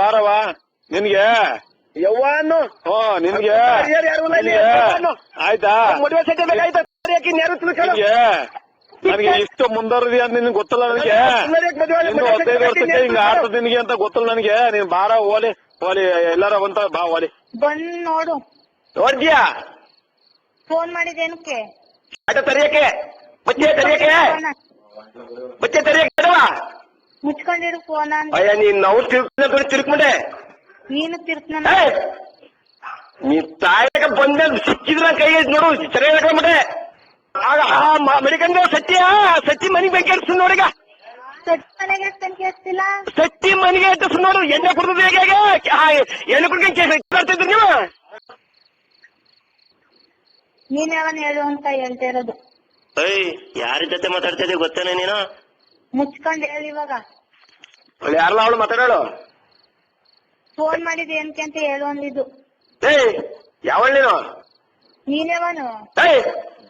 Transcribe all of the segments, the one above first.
ಬಾರವ ನಿನ್ಗೆ ಯವ್ವಾನು ನಿನ್ಗೆ ಆಯ್ತಾ ಮದುವೆ ಸೆಟ್ ಬೇಕಾಯ್ತು ನಿನ್ಗೆ ನನಗೆ ಇಷ್ಟು ಮುಂದರಿದಿ ಅಂತ ನಿನ್ಗೆ ಗೊತ್ತಲ್ಲ ನನಗೆ 15 ವರ್ಷಕ್ಕೆ ಹಿಂಗ ಆಡ್ತದ ನಿನ್ಗೆ ಅಂತ ಗೊತ್ತಲ್ಲ ನನಗೆ ನೀನ್ ಬಾರ ಓಲಿ ಓಲಿ ಎಲ್ಲಾರ ಬಂತ ಬಾ ಓಲಿ ಬಂದ್ ನೋಡು. ನೋಡ್ತೀಯಾ ಫೋನ್ ಮಾಡಿದೇನಕ್ಕೆ? ಆಟ ತರಿಯಕ್ಕೆ ಬಚ್ಚೆ ತರಿಯಕ್ಕೆ ಮುಚ್ಕೊಂಡಿರು ಫೋನ್. ಅಯ್ಯ ನೀನ್ ನಾವು ತಿರ್ಕೊಂಡೆ ನೀನು ತಿರ್ಕ್ ನೀ ತಾಯಿಗೆ ಬಂದ ಸಿಕ್ಕಿದ್ರ ಕೈಗೆ ನೋಡು ಚೆನ್ನಾಗಿ ಮನೆ ಮಡಿಕಂದ ಸತ್ತಿ ಮನೆಗೆ ಬೇಕಾಗಿರ್ಸ ನೋಡಿಗ ಮನೆಗೆ ಕೇಳಿಸ್ತಿಲ್ಲ. ಸತ್ತಿ ಮನೆಗೆ ಇಟ್ಟಿಸ್ ನೋಡು ಎಣ್ಣೆ ಕುಡ್ದು ಹೇಗೆ ಎಣ್ಣೆ ಕುಡ್ಕೊಂಡು ನೀವು ನೀನ್ ಯಾವನ್ ಹೇಳು ಅಂತ ಹೇಳ್ತಾ ಇರೋದು. ಯಾರ ಜೊತೆ ಮಾತಾಡ್ತಾ ಇದೀವಿ ಗೊತ್ತೇನೆ ನೀನು? ಮುಚ್ಕೊಂಡ್ ಹೇಳಿ ಇವಾಗ. ಯಾರಲ್ಲ ಅವಳು ಮಾತಾಡೋಳು? ಫೋನ್ ಮಾಡಿದ್ ಏನಕ್ಕೆ ಅಂತ ಹೇಳು ಅಂದಿದ್ದು. ಯಾವಳು ನೀನು? ನೀನೇವನು?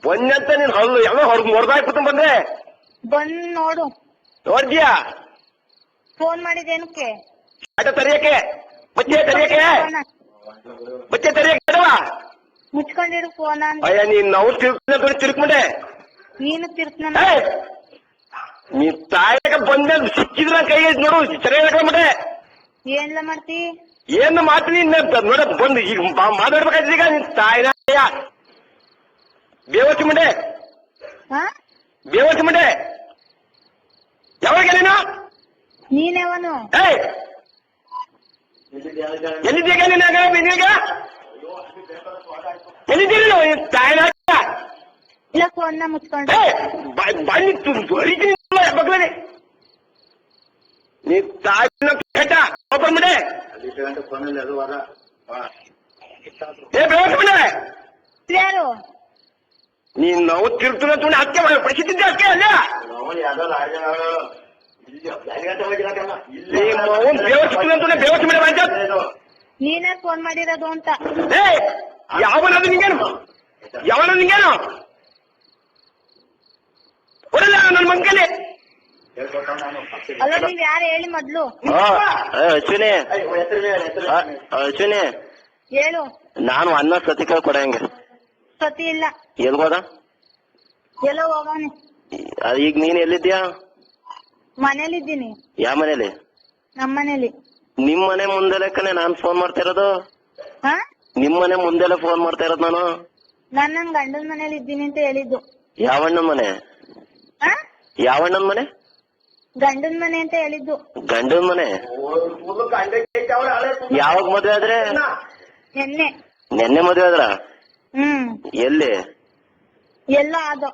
ಬಂದಂತ ನೀನ್ ಹಲ್ಲು ಯಾವ ಹೊರಗ್ ಹೊರದಾಕ್ಬಿಟ್ಟು ಬಂದ್ರೆ ಬಂದ್ ನೋಡು. ನೋಡ್ತೀಯಾ ಫೋನ್ ಮಾಡಿದೇನಕ್ಕೆ? ಆಟ ತರಿಯಕ್ಕೆ ಬಚ್ಚೆ ತರಿಯಕ್ಕೆ ಮುಚ್ಕೊಂಡಿರು ಫೋನ್. ಅಯ್ಯ ನೀನ್ ನಾವು ತಿರ್ಕೊಂಡೆ ನೀನು ತಿರ್ಕ್ ನೀ ತಾಯಿಗೆ ಬಂದ ಸಿಕ್ಕಿದ್ರ ಕೈಗೆ ನೋಡು ಚೆನ್ನಾಗಿ ಮನೆ ಏನ್ಲ ಮಾಡ್ತಿ? ಏನು ಮಾಡ್ತೀನಿ ನೋಡ ಬಂದು ಈಗ ಮಾತಾಡ್ಬೇಕಾಯ್ತು ಈಗ ನಿನ್ ತಾಯಿನ ಬೇವಸಿ ಮುಂಡೆ ಯಾವಾಗ ನೀನು? ನೀನೇವನು? ಎಲ್ಲಿದ್ದೀಗ ನೀನಾಗ ಎಲ್ಲಿದ್ದೀರಿ ತಾಯಿನ ಇಲ್ಲ ಫೋನ್ ಮುಚ್ಕೊಂಡು ಬನ್ನಿ ಮಕ್ಕಳೇ ನೀ ತಾಯಿನ ಕೆಟ್ಟ ಓಪನ್ ಮುಂಡೆ ಬೇವಸಿ ಮುಂಡೆ ಯಾರು? ನೀನ್ ನಾವು ತಿರ್ತು ಅಕ್ಕೆ ಪಡಿಸಿದ್ದೆ ಅಕ್ಕೆ ಅಲ್ಲ ಬೇವಸಿ ಮುಂಡೆ ಬಂದ ನೀನೇ ಫೋನ್ ಮಾಡಿರೋದು ಅಂತ. ಯಾವನದು ನಿಂಗೇನು ಹೊರಲ್ಲ ನನ್ನ ಮಂಕಲಿ ಅಲ್ಲ ನೀವ್ ಯಾರು ಹೇಳಿ ಮೊದ್ಲು ಅಶ್ವಿನಿ ಹೇಳು. ನಾನು ಅನ್ನ ಸತಿ ಕೊಡಂಗೆ ಸತಿ ಇಲ್ಲ. ಎಲ್ಗೋದ? ಎಲ್ಲ ಹೋಗೋನೆ. ಈಗ ನೀನ್ ಎಲ್ಲಿದ್ಯಾ? ಮನೇಲಿದ್ದೀನಿ. ಯಾವ ಮನೇಲಿ? ನಮ್ಮ ಮನೇಲಿ. ನಿಮ್ ಮನೆ ಮುಂದೆ ಲೆಕ್ಕನೆ ನಾನ್ ಫೋನ್ ಮಾಡ್ತಾ ಇರೋದು. ನಿಮ್ ಮನೆ ಮುಂದೆಲ್ಲ ಫೋನ್ ಮಾಡ್ತಾ ಇರೋದು ನಾನು. ನಾನ್ ನನ್ ಗಂಡನ ಮನೇಲಿ ಇದ್ದೀನಿ ಅಂತ ಹೇಳಿದ್ದು. ಯಾವಣ್ಣನ್ ಮನೆ? ಯಾವಣ್ಣನ್ ಮನೆ? ಗಂಡನ್ ಮನೆ ಅಂತ ಹೇಳಿದ್ದು. ಗಂಡನ್ ಮನೆ? ಯಾವಾಗ ಮದ್ವೆ ಆದ್ರೆ? ನೆನ್ನೆ ಮದ್ವೆ ಆದ್ರ? ಎಲ್ಲಿ? ಎಲ್ಲ ಅದು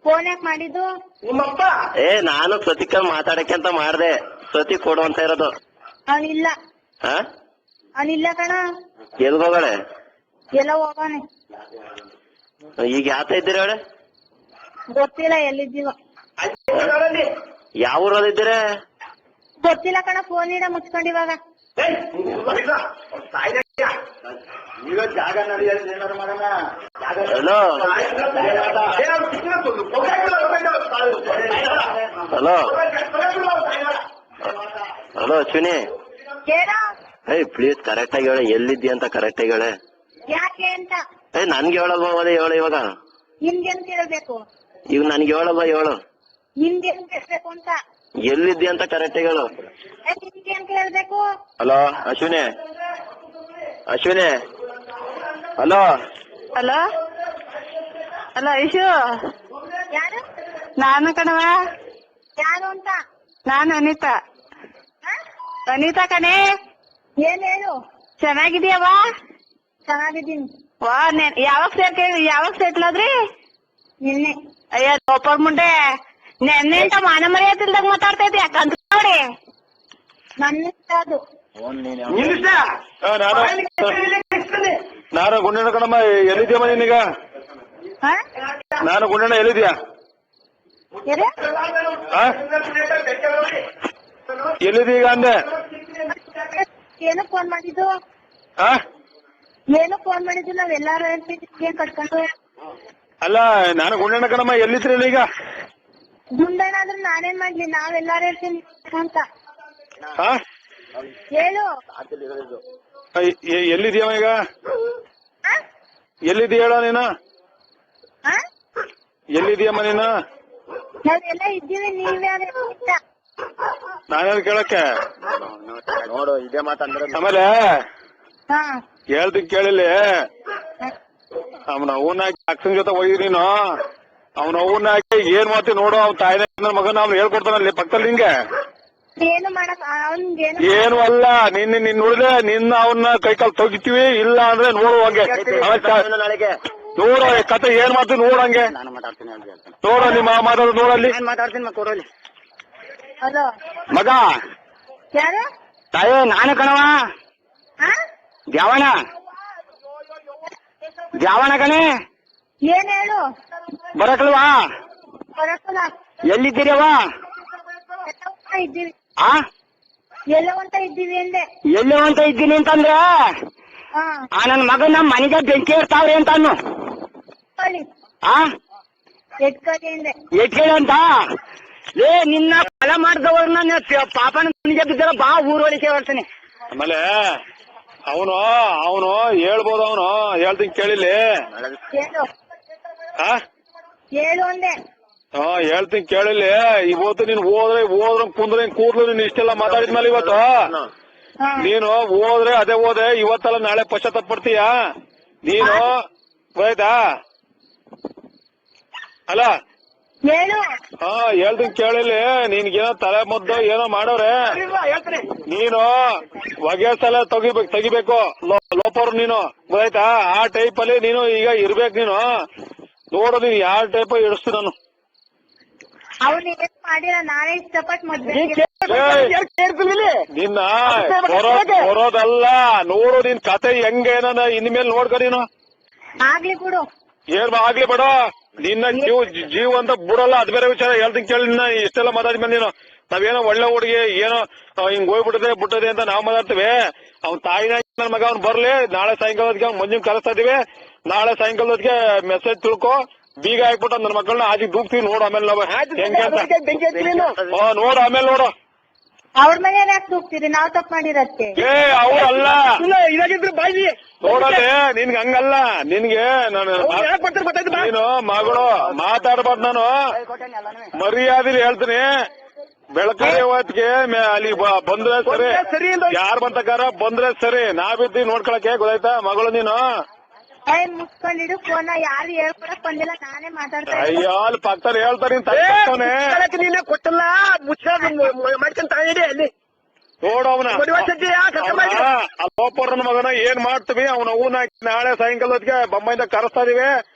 ಫೋನ್ ಯಾಕೆ ಮಾಡಿದ್ದು? ನಾನು ಸತಿಕ ಮಾತಾಡಕ್ಕೆ ಅಂತ ಮಾಡ್ದೆ. ಸತಿ ಕೊಡು ಅಂತ ಇರೋದು. ಅವನಿಲ್ಲ. ಅವನಿಲ್ಲ ಕಣ. ಎಲ್ಗ ಹೋಗಳೆ? ಎಲ್ಲ ಹೋಗೋನೆ. ಈಗ ಯಾತ ಇದ್ದೀರ ಅವಳೆ? ಗೊತ್ತಿಲ್ಲ ಎಲ್ಲಿದ್ದೀವ. ಯಾವ ಊರಲ್ಲಿದ್ದೀರ? ಗೊತ್ತಿಲ್ಲ ಕಣ. ಫೋನ್ ಇಡ ಮುಚ್ಕೊಂಡಿವಾಗ. Hello hello hello Ashwini, please correct ಆಗಿ ಹೇಳ, ಎಲ್ಲಿದ್ದಿ ಅಂತ ಕರೆಕ್ಟ್ ಆಗಿ ಹೇಳೆ. ಯಾಕೆ ಅಂತ? ನನ್ಗೆ ಹೇಳಲ್ವಾ? ಹೇಳು ಇವಾಗ. ನಿಮ್ಗೆ ಅಂತ ಹೇಳ್ಬೇಕು. ಈಗ ನನ್ಗೆ ಹೇಳಲ್ವಾ? ಹೇಳು. ನಿಮ್ಗೆ ಅಂತ ಹೇಳ್ಬೇಕು ಅಂತ. ಎಲ್ಲಿದ್ದಿ ಅಂತ ಕರೆಕ್ಟ್ ಆಗಿ ಹೇಳು. ನಿಮ್ಗೆ ಅಂತ ಹೇಳ್ಬೇಕು. Hello Ashwini, hello hello hello Aishu, ಯಾರು? ನಾನು ಕಣವ. ಯಾರು ಅಂತ? ನಾನು ಅನಿತಾ. ಅನಿತಾ ಕಣೆ. ಏನ್ ಹೇಳು. ಚೆನ್ನಾಗಿದೀಯವ್ವ? ಚೆನ್ನಾಗಿದ್ದೀನಿ. ವಾ, ಯಾವಾಗ ಸೆಟ್ಲ್ ಆದ್ರಿ? ನಿನ್ನೆ. ಅಯ್ಯ ಲೋಪರ್ ಮುಂಡೆ, ನೆನ್ನೆ ಅಂತ ಮಾನ ಮರ್ಯಾದಿಲ್ದಾಗ ಮಾತಾಡ್ತಾ ಇದ್ದಿ. ಯಾಕಂತ ನೋಡಿ ನನ್ನ ಅದು ನಾನು ಗುಂಡಣ್ಣ ಕಣಮ್ಮ. ಎಲ್ಲಿದ್ಯಮ್ಮ ನೀನೀಗ? ನಾನು ಗುಂಡಣ್ಣ ಎಲ್ಲಿದ್ಯಾ? ಎಲ್ಲಿದೀಗ ಅಂದೆ? ಏನು ಫೋನ್ ಮಾಡಿದ್ದು? ಏನು ಫೋನ್ ಮಾಡಿದ್ದು? ನಾವೆಲ್ಲಾರು ಹೇಳ್ತಿದ್ವಿ ಕಟ್ಕೊಂಡು. ಅಲ್ಲ, ನಾನು ಗುಂಡಣ್ಣ ಕಣಮ್ಮ. ಎಲ್ಲಿದ್ರಲ್ಲ ಈಗ? ಗುಂಡಣ್ಣ ಆದ್ರೆ ನಾನೇನ್ ಮಾಡ್ಲಿ? ನಾವೆಲ್ಲಾರು ಹೇಳ್ತೀನಿ ಅಂತ. ಹಾ ಹೇಳು. ಎಲ್ಲಿದ್ಯವ ಈಗ? ಆ? ಎಲ್ಲಿದ್ಯ ಹೇಳ ನೀನು? ಆ? ಎಲ್ಲಿದ್ಯಮ್ಮ ನೀನು? ನಾವೆಲ್ಲ ಇದ್ದೀವಿ, ನೀವ್ಯಾರು ಇಲ್ಲ. ನಾನೇನು ಕೇಳಕ್ಕೆ? ನೋಡು ಇದೇ ಮಾತಂದ್ರೆ ಆಮೇಲೆ ಹಾ. ಹೇಳ್ತೀನಿ ಕೇಳಿಲ್ಲಿ, ಅವನ ಅವನ್ನ ಹಾಕಿ ಅಕ್ಕನ ಜೊತೆ ಹೋಗಿ ನೀನು ಅವನ ಅವನ್ನ ಹಾಕಿ ಏನ್ ಮಾಡ್ತೀವಿ ನೋಡು. ಅವ್ನ ತಾಯಿನ ನನ್ನ ಮಗನ ಅವ್ನು ಹೇಳ್ಕೊಡ್ತಾನಲ್ಲಿ ಪಕ್ಕದಲ್ಲಿ ನಿಂಗೆ. ಏನು ಮಾಡಕ್ ಅವ್ನ್ಗೇನು ಏನು ಅಲ್ಲ, ನಿನ್ನ ನೋಡಿದ್ರೆ ನಿನ್ನ ಅವನ್ನ ಕೈಕಾಲು ತೊಗಿತೀವಿ, ಇಲ್ಲ ಅಂದ್ರೆ ನೋಡು ಹಂಗೆ ನಾಳೆಗೆ ನೋಡು ಕತೆ ಏನ್ ಮಾಡ್ತೀವಿ ನೋಡು ಹಂಗೆ. ನಾನು ಮಾತಾಡ್ತೀನಿ ಅಂತ ಹೇಳ್ತಾನೆ. ನೋಡು ನಿಮ್ಮ ಮಾತಾಡೋದು ನೋಡಲ್ಲಿ. ನಾನು ಮಾತಾಡ್ತೀನಿ ಮತ್ತೆ ಕೊಡೋಲಿ ಹಲೋ, ಮಗ ಯಾರು? ತಾಯೇ ನಾನು ಕಣವ ಆ? ದ್ಯಾವಣ ದ್ಯಾವಣ ಕಣೆ. ಏನ್ ಹೇಳು? ಬರಕಲ್ವಾ? ಬರಕ್ಕಲ್ಲ. ಎಲ್ಲಿದ್ದೀರವ? ಎಲ್ಲೋ ಇದ್ದೀವಿ. ಆ ಎಲ್ಲೋ ಅಂತ ಇದ್ದೀವಿ ಅಂದೆ. ಎಲ್ಲಿ ಅಂತ ಇದ್ದೀನಿ ಅಂತಂದ್ರೆ ಹಾ. ಆ ನನ್ನ ಮಗನ ಮನೆಗೆ ಬೆಂಕಿ ಇರ್ತಾವ್ರಿ ಅಂತ ಅನ್ನು. ಎತ್ಕೊಳ್ಳಿ, ಆ ಎತ್ಕೊಳ್ಳಿ ಅಂದೆ. ಎಟ್ಕೇಳಿ ಅಂತ ಏ ನಿನ್ನ ಫಲ ಮಾಡಿದವ್ರನ್ನ ಪಾಪನ ಮನೆಗೆ ಬಿದ್ದಲ್ಲ ಬಾ ಊರೊಳಿಕೆ ಹೇಳ್ತೀನಿ. ಆಮೇಲೆ ಅವನು ಹೇಳ್ಬೋದು, ಅವನು ಹೇಳ್ತೀನಿ ಕೇಳಿಲ್ಲಿ. ಹೇಳು, ಹಾ ಹೇಳು ಅಂದೆ. ಹೇಳ್ತೀನಿ ಕೇಳಿಲ್ಲಿ. ಇವತ್ತು ನೀನ್ ಹೋದ್ರೆ ಕುಂದ್ರೆ ಕೂದ್ಲು ನೀನ್ ಇಷ್ಟೆಲ್ಲ ಮಾತಾಡಿದ್ಮೇಲೆ ಇವತ್ತು ಹಾ. ನೀನು ಹೋದ್ರೆ ಅದೇ ಹೋದೆ, ಇವತ್ತಲ್ಲ ನಾಳೆ ಪಶ್ಚಾತ್ತಾಪ ಪಡ್ತೀಯ ನೀನು. ಆಯ್ತಾ? ಅಲ್ಲ ಹೇಳು. ಹೇಳ್ತೀನಿ ಕೇಳಿಲ್ಲಿ. ನಿನ್ಗೇನೋ ತಲೆ ಮದ್ದು ಏನೋ ಮಾಡೋರೆ, ನೀನು ಹೊಗೆ ಸಲ ತೆಗಿಬೇಕು ಲೋಪರ್ ನೀನು. ಗೊತ್ತಾಯ್ತಾ? ಆ ಟೈಪ್ ಅಲ್ಲಿ ನೀನು ಈಗ ಇರ್ಬೇಕು ನೀನು. ನೋಡು ನೀನು ಯಾವ ಟೈಪ್ ಇಡಿಸ್ತು ನಾನು. ಅವ್ನು ಏನ್ ಮಾಡಿಲ್ಲ, ನಾನೇ ಇಷ್ಟಪಟ್ಟು ಮದ್ವೆ ನಿನ್ನ ಬರೋದಲ್ಲ, ನೋಡು ನಿನ್ ಕತೆ ಹೆಂಗೇನ ಇನ್ಮೇಲೆ ನೋಡ್ಕ ನೀನು. ಆಗ್ಲಿ ಬಿಡು. ಏನ್ ಆಗ್ಲಿ ಬೇಡ, ನಿನ್ನ ಜೀವ ಅಂತ ಬಿಡಲ್ಲ. ಅದ್ ಬೇರೆ ವಿಚಾರ. ಹೇಳ್ತೀನಿ ಕೇಳಿ, ನಿನ್ನ ಇಷ್ಟೆಲ್ಲ ಮಾತಾಡಿದ್ಮೇಲೆ ನೀನು ನಾವೇನೋ ಒಳ್ಳೆ ಹುಡುಗಿ ಏನೋ ಹಿಂಗ್ ಬಿಟ್ಟದೆ ಅಂತ ನಾವ್ ಮಾತಾಡ್ತೀವಿ. ಅವ್ನ ತಾಯಿನ ನನ್ನ ಮಗ ಅವ್ನು ಬರ್ಲಿ. ನಾಳೆ ಸಾಯಂಕಾಲದಕ್ಕೆ ಅವ್ನು ಮಂಜುನ್ ಕರೆಸ್ತಾ ಇದೀವಿ. ನಾಳೆ ಸಾಯಂಕಾಲದಕ್ಕೆ ಮೆಸೇಜ್ ತಿಳ್ಕೊ, ಬೀಗ ಹಾಕ್ಬಿಟ್ಟು ನನ್ನ ಮಕ್ಕಳನ್ನ ಆಚೆಗೆ ದೂಕ್ತಿವಿ. ನೋಡು ಆಮೇಲೆ ನಾವು ಹೆಂಗೆ ಅಂತ. ನೋಡು ಆಮೇಲೆ ನೋಡು. ಅವ್ರ ಮನೇಲಿ ಯಾಕೆ ಹೋಗ್ತೀರಿ? ನಾವ್ ತಪ್ಪು ಮಾಡಿರತ್ತೆ. ಅವ್ರಲ್ಲ ಇದಾಗಿದ್ರು ಬಾಯಿ ನೋಡಲೆ, ನಿನ್ಗೆ ಹಂಗಲ್ಲ. ನಿನ್ಗೆ ನೀನು ಮಗಳು ಮಾತಾಡ್ಬಾರ್ದು. ನಾನು ಮರ್ಯಾದಿಲಿ ಹೇಳ್ತೀನಿ. ಬೆಳಕರಿ ಹೊತ್ತಿಗೆ ಅಲ್ಲಿ ಬಂದ್ರೆ ಸರಿ, ಯಾರ್ ಬಂತಕಾರ ಬಂದ್ರೆ ಸರಿ, ನಾವಿದ್ದೀವಿ ನೋಡ್ಕೊಳಕ್ಕೆ. ಗೊತ್ತಾಯ್ತಾ ಮಗಳು ನೀನು? ಮುಚ್ಕೊಂಡಿಡು ಫೋನ್. ಯಾರು ಹೇಳ್ಕೊಡಕ್ ಬಂದಿಲ್ಲ, ನಾನೇ ಮಾತಾಡ್ತಾ ಅಯ್ಯೋ ಅಲ್ಲಿ ಪಕ್ಕದಲ್ಲಿ ಹೇಳ್ತಾರೆ. ನೀನೆ ಕೊಟ್ಟಲ್ಲ ಮಾಡ್ಕೊಂಡ್ ತಾಯಿಡಿ ಅಲ್ಲಿ ನೋಡು ಅವನ ಲೋಪರ್ನ ಮಗನ ಏನ್ ಮಾಡ್ತೀವಿ. ಅವನ ಹೂನ ನಾಳೆ ಸಾಯಂಕಾಲ ಹೊತ್ತಿಗೆ ಬೊಮ್ಮಾಯಿಂದ ಕರೆಸ್ತಾ ಇದೀವಿ.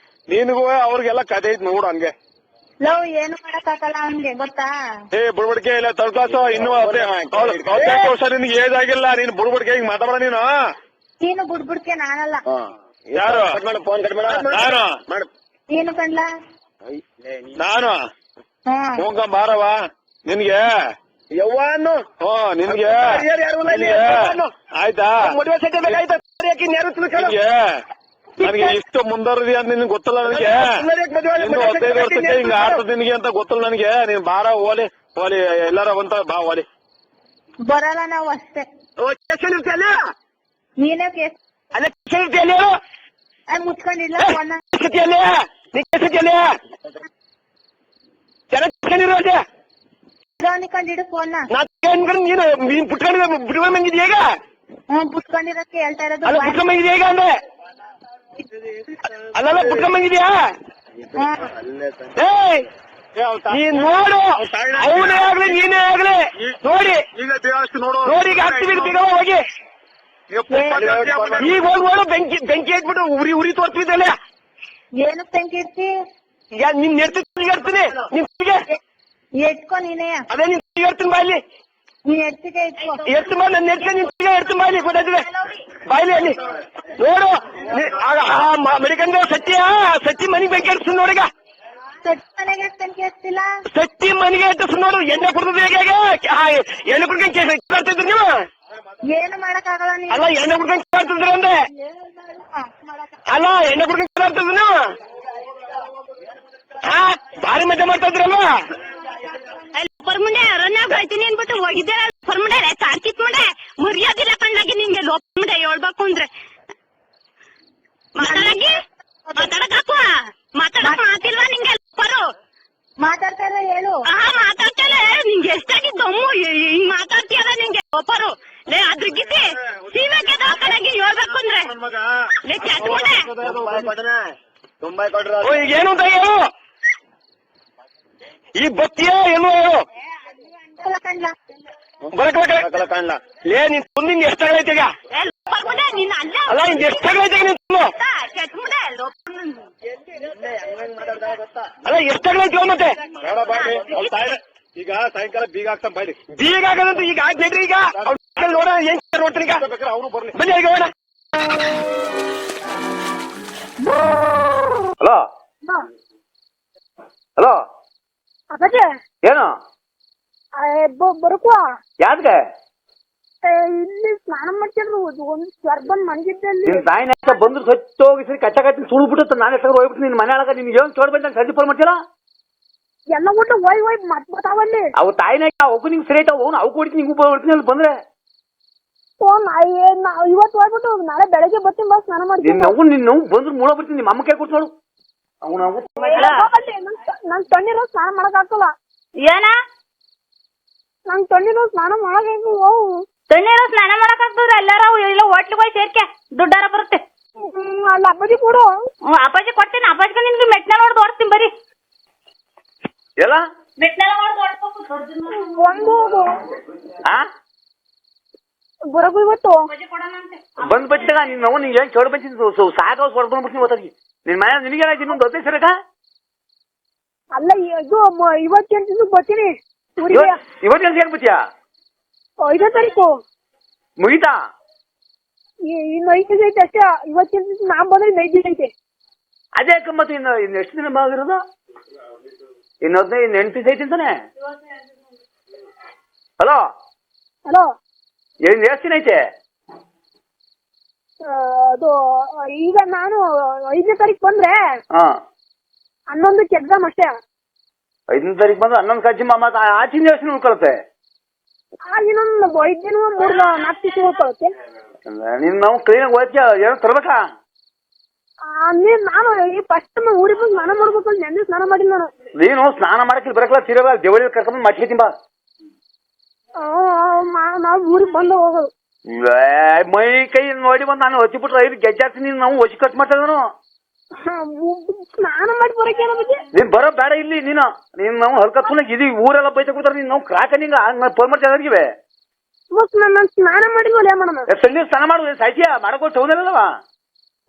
ನಿನಗೂ ಅವ್ರಿಗೆಲ್ಲ ಕತೆ ಐತಿ ನೋಡು ಹಂಗೆ. ಲವ್ ಏನು ಮಾಡಕ್ ಆಗಲ್ಲ ಅವ್ನ್ಗೆ, ಗೊತ್ತಾ? ಬುಡ್ಬುಡಿಕೆ ಇಲ್ಲ ತಳ್ಕಾಸು. ಇನ್ನು 18 ವರ್ಷ ನಿನ್ಗೆ ಏಜ್ ಆಗಿಲ್ಲ. ನೀನ್ ಬುಡ್ಬುಡಿಕೆ ಹಿಂಗ್ ಮಾತಾಡ ನೀನು. ನೀನು ಬುಡ್ಬುಡ್ಕೆ, ನಾನಲ್ಲ. ಯಾರು? ಫೋನ್ ಕಟ್ ನಾನು ನೀನು ಕಂಡ್ಲ? ನಾನು ಹ್ಮ್. ಹೋಗ ಬಾರವ ನಿನ್ಗೆ ಯವ್ವಾನು ನಿನ್ಗೆ ಆಯ್ತಾ? ಮದುವೆ ಸೆಟ್ ಬೇಕಾಯ್ತು. ನಿನ್ಗೆ ನನಗೆ ಇಷ್ಟು ಮುಂದರಿದಿ ಅಂತ ನಿನ್ಗೆ ಗೊತ್ತಲ್ಲ. ನನಗೆ 15 ವರ್ಷಕ್ಕೆ ಹಿಂಗ ಆಡ್ತದ ನಿನ್ಗೆ ಅಂತ ಗೊತ್ತಲ್ಲ ನನಗೆ. ನೀನ್ ಬಾರ ಓಲಿ ಎಲ್ಲಾರ ಬಂತ ಬಾ ಓಲಿ. ಬರಲ್ಲ ನಾವು ಅಷ್ಟೇ. ನೀನೇ ಕೇಸ್ ಮುಚ್ಕೊಂಡಿಲ್ಲ ಫೋನ್. ಕಂಡಿಡು ಫೋನ್. ನೀನು ಬಿಟ್ಕೊಂಡಿದ್ಯಾ ಈಗ? ಬಿಟ್ಕೊಂಡಿರಕ್ಕೆ ಹೇಳ್ತಾ ಇರೋದು. ಅಲ್ಲ ಬಿಟ್ಕೊಂಬಂಗಿದ್ಯಾ ಈಗ ಅಂದ್ರೆ? ಅಲ್ಲ ಬಿಟ್ಕೊಂಬಂಗಿದ್ಯಾ? ನೀನ್ ನೋಡು, ಅವನೇ ಆಗ್ಲಿ ನೀನೇ ಆಗ್ಲಿ ನೋಡಿ. ನೋಡಿ ಈಗ ಹಾಕ್ತೀವಿ ಬಿಗವ ಹೋಗಿ. ಈಗ ಹೋಗಿ ನೋಡು, ಬೆಂಕಿ ಹಾಕ್ಬಿಟ್ಟು ಉರಿ ತೋರ್ತಿದ್ದಲ್ಲ. ಏನು ಬೆಂಕಿ ಇರ್ತಿ? ಈಗ ನಿನ್ ನೆಡ್ತೀನಿ ನಿಮ್ಗೆ ಎತ್ಕೊ ನೀನೇ. ಅದೇ ನಿನ್ ಹೇಳ್ತೀನಿ ಬಾಯ್ಲಿ. ನೀನ್ ಎತ್ತಿಗೆ ಇಟ್ಕೊ. ಎಷ್ಟು ನನ್ನ ನೆಡ್ತೀನಿ ನಿಂತಿಗೆ ಹೇಳ್ತೀನಿ ಬಾಯ್ಲಿ. ಗೊತ್ತಾಯ್ತದೆ ಬಾಯ್ಲಿ ಅಲ್ಲಿ ನೋಡು. ಮೆಡಿಕಲ್ ಸತ್ತಿ ಮನೆಗೆ ಬೆಂಕಿ ಹಚ್ತೀನಿ ನೋಡಿಗ. ಮನೆಗೆ ಬೆಂಕಿ ಹಚ್ತಿಲ್ಲ. ಸತ್ತಿ ಮನೆಗೆ ಹಚ್ಚಿಸ್ ನೋಡು. ಎಣ್ಣೆ ಕುಡ್ದು ಹೇಗೆ ಎಣ್ಣೆ ಕುಡ್ಕೊಂಡು ಮಾಡ್ತಿದ್ರಿ ನೀವು? ಏನು ಮಾಡಕ್ ಆಗಲ್ಲ ನೀನು. ಅಲ್ಲ ಎಣ್ಣೆ ಕುಡ್ಕೊಂಡು ಮಾಡ್ತಿದ್ರಿ ಅಂದೆ. ಅಲ್ಲ ಎಣ್ಣೆ ಕುಡ್ಕೊಂಡು ಮಾಡ್ತಿದ್ರಿ ನೀವು? ಭಾರಿ ಮಜಾ ಮಾಡ್ತಾ ಇದ್ರಲ್ವಾ? ಬರ್ಮುಂಡೆ ರನ್ನ ಹೋಯ್ತೀನಿ ಅನ್ಬಿಟ್ಟು ಹೋಗಿದ್ದೆ. ಬರ್ಮುಂಡೆ ಲೋಪರು ಲೇ ಅದ್ರಗಿದ್ದಿ ಸೀಮೆಗೆ ದವಾಖಾನೆಗೆ ಹೇಳ್ಬೇಕು ಅಂದ್ರೆ ಲೇ ಕೆಟ್ಬಿಡೆ ಈಗ ಏನು ಅಂತ ಹೇಳು, ಈ ಬತ್ತಿಯ ಏನು ಹೇಳು ಬರಕಲ್ಲ ಕಾಣ್ಲ. ಲೇ ನೀನ್ ತುಂಬಿಂಗ್ ಎಷ್ಟಾಗೈತೆ ಈಗ? ಏ ಲೋಪರ್ಬಿಡೆ ನಿನ್ನ ಅಲ್ಲ ಅಲ್ಲ ಹಿಂಗ್ ಎಷ್ಟಾಗೈತೆ ಈಗ ನೀನ್ ತುಂಬು? ಕೆಟ್ಬಿಡೆ ಅಲ್ಲ ಎಷ್ಟಾಗೈತೆ ಮತ್ತೆ? ಈಗ ಸಾಯಂಕಾಲ ಬೀಗ ಆಗ್ತಾನೆ ಬಾಯ್ಲಿ. ಬೀಗ ಆಗದಂತ ಈಗ ಆಗ್ಬೇಡ್ರಿ. ಈಗ ನೋಡ ಏನ್ ನೋಡ್ತೀನಿ ಈಗ. ಅವನು ಬರ್ಲಿ. ಬನ್ನಿ ಈಗ ಹೋಗೋಣ. ಹಲೋ ಹಲೋ ಅಪ್ಪಾಜಿ ಏನು ಬರುಕೋ ಯಾವ್ದ್ಗೆ ಇಲ್ಲಿ ಸ್ನಾನ ಮಾಡ್ತಿದ್ರು ಒಂದು ಸ್ವರ್ ಬಂದ್ ಮನ್ಗಿದ್ದಲ್ಲಿ ನಿನ್ ತಾಯಿನ ಬಂದ್ರು ಸ್ವಚ್ಛ ಹೋಗಿ ಸರಿ ಕಚ್ಚ ಕಚ್ಚಿ ಸುಳ್ಳು ಬಿಟ್ಟು ನಾನು ಎಷ್ಟಾಗ ಹೋಗ್ಬಿಟ್ಟು ನಿನ್ ಮನೆ ಒಳಗ ನಿನ್ಗೆ ಏನು ಚೋಡ್ ಬಂದ ಸಂಜೆ ಫೋನ್ ಮಾಡ್ತೀರಾ? ಎಲ್ಲ ಊಟ ಹೋಯ್ ಮತ್ ಬರ್ತಾವಲ್ಲಿ ಅವು ತಾಯಿನ ಅವಕ್ಕೂ ನಿಂಗೆ ಸರಿ ಆಯ್ತಾವ ಅವ್ನು ಅವು ಕೊಡ್ತೀನಿ ನಿಂಗೂ ಬರ್ತೀನಿ ಅಲ್ಲಿ ಬಂದ್ರೆ ಇವತ್ತು ಹೋಗ್ಬಿಟ್ಟು ನಾಳೆ ಬೆಳಗ್ಗೆ ಬರ್ತೀನಿ ಬಸ್ ಸ್ನಾನ ಮಾಡ್ತೀನಿ. ನಿನ್ನ ನೋವು ಬಂದ್ರು ಮೂಳ ಬಿಡ್ತೀನಿ ನಿಮ್ಮ ಅಮ್ಮ ಕೈ ಕೊಟ್ಟು ನೋಡು ಅವನು ನನ್ ತಣ್ಣೀರು ಸ್ನಾನ ಮಾಡಕ್ ಆಗ್ತಲ್ಲ. ಏನ ನನ್ ತಣ್ಣೀರು ಸ್ನಾನ ಮಾಡಕ್ ತಣ್ಣೀರು ಸ್ನಾನ ಮಾಡಕ್ ಆಗ್ತದ್ರ ಎಲ್ಲಾರ ಇಲ್ಲ ಹೋಟ್ಲಿಗೆ ಹೋಗಿ ಸೇರ್ಕೆ ದುಡ್ಡಾರ ಬರುತ್ತೆ. ಅಲ್ಲ ಅಪ್ಪಾಜಿ ಕೊಡು. ಅಪ್ಪಾಜಿ ಕೊಡ್ತೀನಿ. ಅಪ್ಪಾಜಿಗೆ ನಿನ್ಗೆ ಮೆಟ್ನೆಲ್ಲ ಹೊಡೆದು ಓಡಿಸ್ತೀನಿ ಬರೀ. ಎಲ್ಲ ಮೆಟ್ನೆಲ್ಲ ಹೊಡೆದು ಓಡಿಸ್ಬೇಕು ಒಂದು ಆ ಬರಕು ಇವತ್ತು ಬಂದ್ ಬಿಟ್ಟಾಗ ನಿನ್ನ ನೋವು ನಿಂಗೆ ಏನು ಚೋಡ್ ಬಂತೀನಿ ಸಾಕ ಹೊಡ್ಕೊಂಡು ಬಿಡ್ತೀನಿ ಓದಿ ನಿನ್ ಮನೆ ನಿನಗೇನಾಯ್ತು ಇನ್ನೊಂದು ಹತ್ತೈದು ಸರಕ ಅಲ್ಲ ಇದು ಇವತ್ತೆಂಟು ಬರ್ತೀನಿ ಇವತ್ತು ಹೇಗ್ ಬಿಟ್ಟಿಯಾ 5ನೇ ತಾರೀಕು ಮುಗಿತಾ ಇನ್ನು 5 ದಿವಸ ಐತೆ ಅಷ್ಟೇ. ಇವತ್ತೆಂಟು ನಾ ಬಂದ್ರೆ 5 ದಿವಸ ಐತೆ. ಅದೇ ಮತ್ತೆ ಇನ್ನು ಎಷ್ಟು ದಿನ ಬಾಗಿರೋದು? ಇನ್ನು 15 ಇನ್ನು 8 ದಿವಸ ಐತಿ ಅಂತಾನೆ. ಹಲೋ ಹಲೋ ಏನು ಎಷ್ಟು ದಿನ ಐತೆ? ಅದು ಈಗ ನಾನು 5ನೇ ತಾರೀಕು ಬಂದ್ರೆ ಹಾ 11ಕ್ಕೆ ಎಕ್ಸಾಮ್ ಅಷ್ಟೇ. 5ನೇ ತಾರೀಕು ಬಂದು 11 ಕಜ್ಜಿ ಮತ್ತೆ ಆಚಿನ ಎಷ್ಟು ಉಳ್ಕೊಳತ್ತೆ? ಇನ್ನೊಂದು 5 ದಿನ 3-4 ದಿವಸ ಉಳ್ಕೊಳುತ್ತೆ. ನಿನ್ ನಾವು ಕ್ಲೀನಾಗಿ ಓದ್ತೀಯ ಏನೋ ತರ್ಬೇಕಾ? ನಾನು ಈ ಫಸ್ಟ್ ಊರಿಗೆ ಬಂದು ಸ್ನಾನ ಮಾಡ್ಬೇಕು ಅಂತ ನೆನ್ನೆ ಸ್ನಾನ ಮಾಡಿಲ್ಲ ನಾನು. ನೀನು ಸ್ನಾನ ಮಾಡಕ್ಕೆ ಬರಕಲ್ಲ ತಿರಲ್ಲ ದೇವಳಿ ಕರ್ಕೊಂಡು ಮಟ್ಟಿ ಬಾ. ನಾವು ಊರಿಗೆ ಬಂದು ಹೋಗೋದು. ಮೈ ಕೈ ನೋಡಿ ಬಂದು ನಾನು ಹಚ್ಚಿಬಿಟ್ರೆ 5 ಗೆಜ್ಜಾಕ್ತೀನಿ ನಾವು ಹೊಸಿ ಖರ್ಚು ಮಾಡ್ತಾ ಇದ್ದಾನು. ಸ್ನಾನ ಮಾಡಿ ಬರೋಕೆ ನೀನ್ ಬರೋ ಬೇಡ ಇಲ್ಲಿ ನೀನು ನಾವು ಹಲ್ಕತ್ನಾಗ ಇದೀವಿ ಊರೆಲ್ಲ ಬೈತ ಕೊಡ್ತಾರೆ ನೀನ್ ನಾವು ಕ್ರಾಕ ನಿಂಗ ಫೋನ್ ಮಾಡ್ತಾ ಇದಾಗಿವೆ. ನಾನು ಸ್ನಾನ ಮಾಡಿದ್ವಲ್ಲ ಮಾಡೋಣ ಸಂಜೆ ಸ್ನಾನ ಮಾಡುವ ಸಾಯ್ತಿಯ ಮಾಡಕೋ ಚೌದಲ್ಲವಾ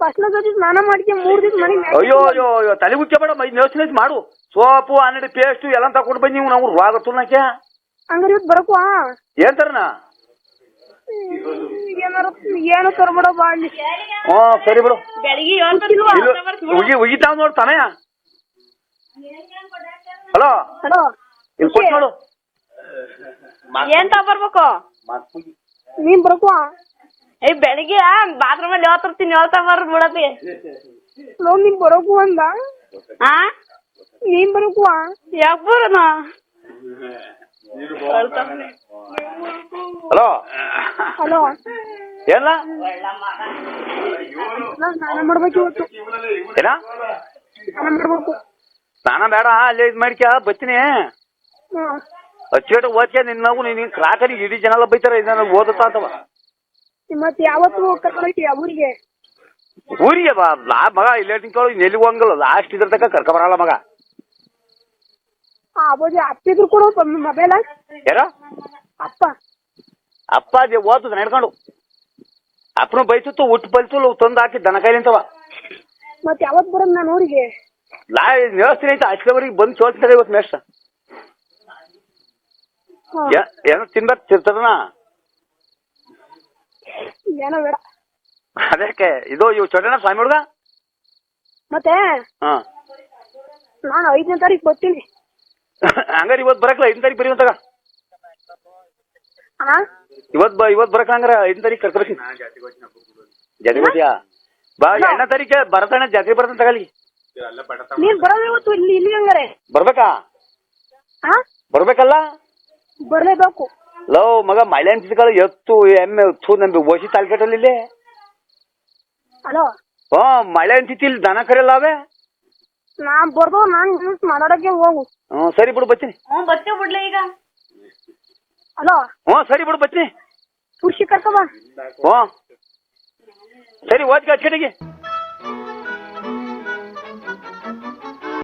ಫಸ್ಟ್ ಸ್ನಾನ ಮಾಡಿಕೆ 3 ದಿವಸ ಮನೆಗೆ. ಅಯ್ಯೋ ಅಯ್ಯೋ ಅಯ್ಯೋ ತಲೆ ಮುಚ್ಚ ಬೇಡ ಮೈ ನೆವಸಿನ ಮಾಡು ಸೋಪು ಅನ್ನಡಿ ಪೇಸ್ಟ್ ಎಲ್ಲ ತಗೊಂಡು ಬಂದು ನಾವು ರೋಗ ತುನ್ನಕ್ಕೆ ಹಂಗಾರೆ ಇವತ್ತು ಬರಕು ಏನ್ ತರನ ಏನು ತರಬೇಡ ಬಾಳಿ. ಸರಿ ಬಿಡು ಬೆಳಿಗ್ಗೆ ಉಗಿತಾವ್ ನೋಡ್ತಾನೆ. ಹಲೋ ಹಲೋ ಇಲ್ಲಿ ಕೊಟ್ಟು ನೋಡು ಏನ್ ತಗೊಬರ್ಬೇಕು? ನೀನ್ ಬರಕು ಬೆಳಿಗ್ಗೆ ಬಾತ್ರೂಮ್ ಅಲ್ಲಿ ಹೇಳ್ತಿರ್ತೀನಿ ಹೇಳ್ತಾ ಬರ್ರಿ ಬಿಡತಿ. ನೀನ್ ಬರಕು ಅಂದ ಆ ನೀನ್ ಬರಕು ಯಾಕೆ ಬರೋಣ? ಹಲೋ ಹಲೋ ಏನ ನಾನ್ ಸ್ನಾನ ಮಾಡ್ಬೇಕು ಇವತ್ತು. ಏನ ಸ್ನಾನ ಮಾಡ್ಬೇಕು. ಸ್ನಾನ ಬೇಡ ಅಲ್ಲೇ ಇದ್ ಮಾಡ್ಕ ಬತ್ತೀನಿ ಅಚ್ಚೇಟ ಓದ್ಕ ನಿನ್ನ ನೀನ್ ಕ್ರಾಕರಿ ಇಡೀ ಜನ ಎಲ್ಲ ಬೈತಾರ ಇದನ್ನ ಓದುತ್ತಾ ಅಂತವ. ಮತ್ತೆ ಯಾವತ್ತು ಕರ್ಕೊಂಡೋಯ್ತಿ ಊರಿಗೆ? ಊರಿಗೆ ಬಾ ಮಗ ಇಲ್ಲೇ ತಿಂಗಳು ನೆಲ್ಲಿ ಹೋಗಂಗಲ್ಲ ಲಾಸ್ಟ್ ಇದ್ರ ತನಕ ಕರ್ಕ ಬರಲ್ಲ ಮಗ. ಅಪ್ಪಾಜಿ ಅಪ್ಪಿದ್ರು ಕೊಡು ಮೊಬೈಲ್. ಯಾರ ಅಪ್ಪ ಅಪ್ಪ ಅದೇ ಓದ್ತದ ನಡ್ಕೊಂಡು ಅಪ್ಪನ ಬೈಸುತ್ತು ಉಟ್ಟು ಬಲ್ಸು ತಂದು ಹಾಕಿ ದನ ಕಾಯಿಲೆ ಅಂತವ. ಮತ್ತೆ ಯಾವತ್ ಬರೋದ್ ನಾನು ಊರಿಗೆ? ವ್ಯವಸ್ಥೆ ಐತೆ ಅಷ್ಟವರೆಗೆ ಬಂದು ಚೋಳ್ತಾರೆ ಇವತ್ತು ಮೇಷ್ಟ ಏನೋ ತಿನ್ಬೇಕು ತಿರ್ತದನ. ಏನೋ ಬೇಡ ಅದಕ್ಕೆ ಇದು ಇವ್ ಚೊಟ್ಟನ ಸ್ವಾಮಿ ಹುಡುಗ. ಮತ್ತೆ ಹಾ ನಾನು 5ನೇ ತಾರೀಕು ಬರ್ತೀನಿ. ಹಂಗಾರೆ ಇವತ್ತು ಬರಕಲ್ಲ 5ನೇ ತಾರೀಕು ಬರೀ ಅಂತಾಗ ಇವತ್ತು ಬರಕ ಹಂಗಾರ 5ನೇ ತಾರೀಕು ಕರ್ಕೊಳ್ತೀನಿ ಜಾತಿ ಗೊತ್ತಿಯಾ ಬಾ. 2ನೇ ತಾರೀಕೆ ಬರತಾನೆ ಜಾತ್ರೆ ಬರತಾನೆ ತಗಲಿ. ನೀನ್ ಬರೋದು ಇವತ್ತು ಇಲ್ಲಿ ಹಂಗಾರೆ ಬರ್ಬೇಕಾ? ಬರ್ಬೇಕಲ್ಲ ಬರ್ಲೇಬೇಕು. ಲವ್ ಮಗ ಮಳೆ ಅನ್ಸಿಗಳು ಎತ್ತು ಎಮ್ಮೆ ನಮ್ದು ಓಸಿ ತಾಲ್ಕೆಟಲ್ಲಿ ಇಲ್ಲಿ. ಹಲೋ ಮಳೆ ಅನ್ಸಿತಿ ಇಲ್ಲಿ ದನ ಕರೆಯಲ್ಲ ಅವೇ. ನಾನ್ ಬರ್ದು ನಾನ್ ಮಾತಾಡಕ್ಕೆ ಹೋಗು. ಸರಿ ಬಿಡು ಬಚ್ಚಿನಿ. ಬರ್ತೀವಿ ಬಿಡ್ಲಿ ಈಗ. ಹಲೋ ಸರಿ ಬಿಡು ಬಚ್ಚಿನಿ. ಹುಡ್ಸಿ ಕರ್ಕೊ ಬಾ ಹ್ಞೂ ಸರಿ ಓದ್ಕ ಅಚ್ಚಕಡೆಗೆ